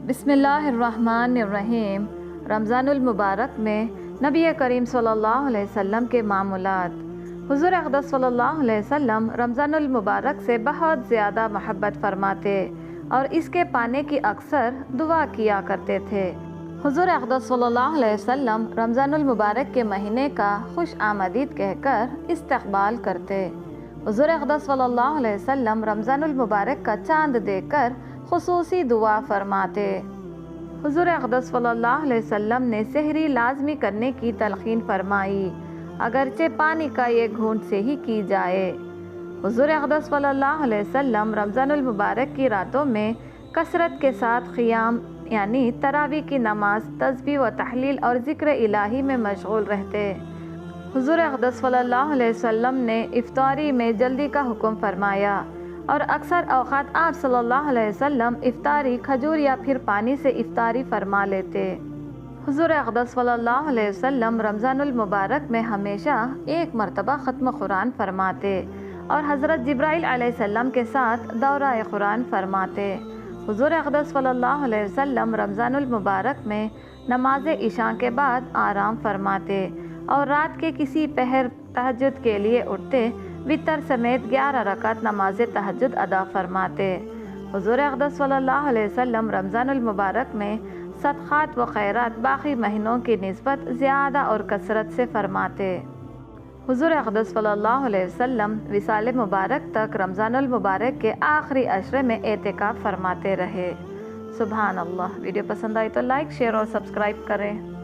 بسم اللہ الرحمن الرحیم۔ رمضان المبارک میں نبی کریم صلی اللہ علیہ وسلم کے معمولات۔ حضور اقدس صلی اللہ علیہ وسلم رمضان المبارک سے بہت زیادہ محبت فرماتے اور اس کے پانے کی اکثر دعا کیا کرتے تھے۔ حضور اقدس صلی اللہ علیہ وسلم رمضان المبارک کے مہینے کا خوش آمدید کہہ کر استقبال کرتے۔ حضور اقدس صلی اللہ علیہ وسلم رمضان المبارک کا چاند دیکھ کر خصوصی دعا فرماتے۔ حضور اقدس صلی اللہ علیہ وسلم نے سحری لازمی کرنے کی تلقین فرمائی، اگرچہ پانی کا ایک گھونٹ سے ہی کی جائے۔ حضور اقدس صلی اللہ علیہ وسلم رمضان المبارک کی راتوں میں کثرت کے ساتھ قیام یعنی تراویح کی نماز، تسبیح و تحلیل اور ذکر الہی میں مشغول رہتے۔ حضور اقدس صلی اللہ علیہ وسلم نے افطاری میں جلدی کا حکم فرمایا اور اکثر اوقات آپ صلی اللہ علیہ وسلم افطاری کھجور یا پھر پانی سے افطاری فرما لیتے۔ حضور اقدس صلی اللہ علیہ وسلم رمضان المبارک میں ہمیشہ ایک مرتبہ ختم قرآن فرماتے اور حضرت جبرائیل علیہ السلام کے ساتھ دورہ قرآن فرماتے۔ حضور اقدس صلی اللہ علیہ وسلم رمضان المبارک میں نماز عشاء کے بعد آرام فرماتے اور رات کے کسی پہر تہجد کے لیے اٹھتے، وتر سمیت 11 رکعت نماز تہجد ادا فرماتے۔ حضور اقدس صلی اللہ علیہ وسلم رمضان المبارک میں صدقات و خیرات باقی مہینوں کی نسبت زیادہ اور کثرت سے فرماتے۔ حضور اقدس صلی اللہ علیہ وسلم وصال مبارک تک رمضان المبارک کے آخری عشرے میں اعتکاف فرماتے رہے۔ سبحان اللہ۔ ویڈیو پسند آئی تو لائک، شیئر اور سبسکرائب کریں۔